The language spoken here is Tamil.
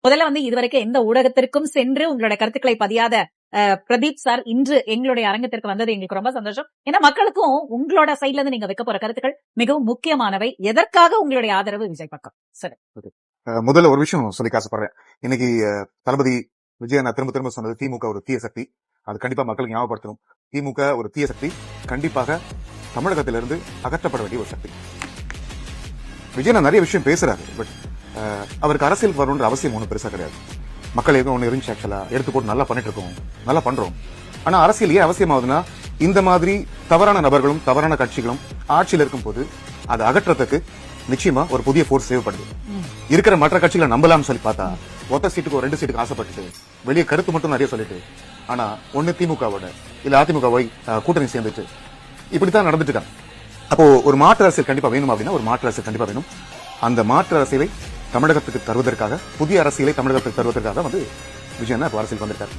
முதல்ல இதுவரைக்கும் எந்த ஊடகத்திற்கும் சென்று உங்களுடைய கருத்துக்களை பதியாத பிரதீப் சார் இன்று எங்களுடைய அரங்கத்திற்கு வந்தது எங்களுக்கு ரொம்ப சந்தோஷம். ஏன்னா மக்களுக்கும் உங்களோட சைட்ல இருந்து நீங்க வைக்க போற கருத்துக்கள் மிகவும் முக்கியமானவை. எதற்காக உங்களுடைய ஆதரவு விஜய் பக்கம்? சரி, முதல்ல ஒரு விஷயம் சொல்லி காசுப்படுறேன். இன்னைக்கு தளபதி விஜய் நான் திரும்ப சொன்னது திமுக ஒரு தீய சக்தி. அது கண்டிப்பா மக்களுக்கு ஞாபகப்படுத்தணும். திமுக ஒரு தீய சக்தி, கண்டிப்பாக தமிழகத்திலிருந்து அகற்றப்பட வேண்டிய ஒரு சக்தி. விஜய் நான் நிறைய விஷயம் பேசுறாரு, பட் அவருக்கு அரசியலுக்கு வரணுன்ற அவசியம் ஒன்றும் பெருசா கிடையாது. மக்கள் எதுவும் ஒண்ணு இருந்துச்சு, ஆக்சுவலா எடுத்து போட்டு நல்லா பண்ணிட்டு இருக்கோம், நல்லா பண்றோம். ஆனா அரசியல் ஏன் அவசியமாகுதுன்னா, இந்த மாதிரி தவறான நபர்களும் தவறான கட்சிகளும் ஆட்சியில் இருக்கும் போது அதை அகற்றத்துக்கு நிச்சயமா ஒரு புதிய போர்ஸ் தேவைப்படுது. இருக்கிற மற்ற கட்சிகளை நம்பலாம்னு சொல்லி பார்த்தா ஒத்த சீட்டுக்கு ஒரு 2 சீட்டுக்கு ஆசைப்பட்டு வெளியே கருத்து மட்டும் நிறைய சொல்லிட்டு, ஆனா ஒண்ணு திமுகவோட இல்ல அதிமுகவை கூட்டணி சேர்ந்துட்டு இப்படித்தான் நடந்துட்டு இருக்காங்க. அப்போ ஒரு மாற்று அரசியல் கண்டிப்பா வேணும் அப்படின்னா ஒரு மாற்று அரசியல் கண்டிப்பா வேணும். அந்த மாற்று அரசியலை தமிழகத்துக்கு தருவதற்காக, புதிய அரசியலை தமிழகத்துக்கு தருவதற்காக விஜய் அரசியல் வந்திருக்காரு.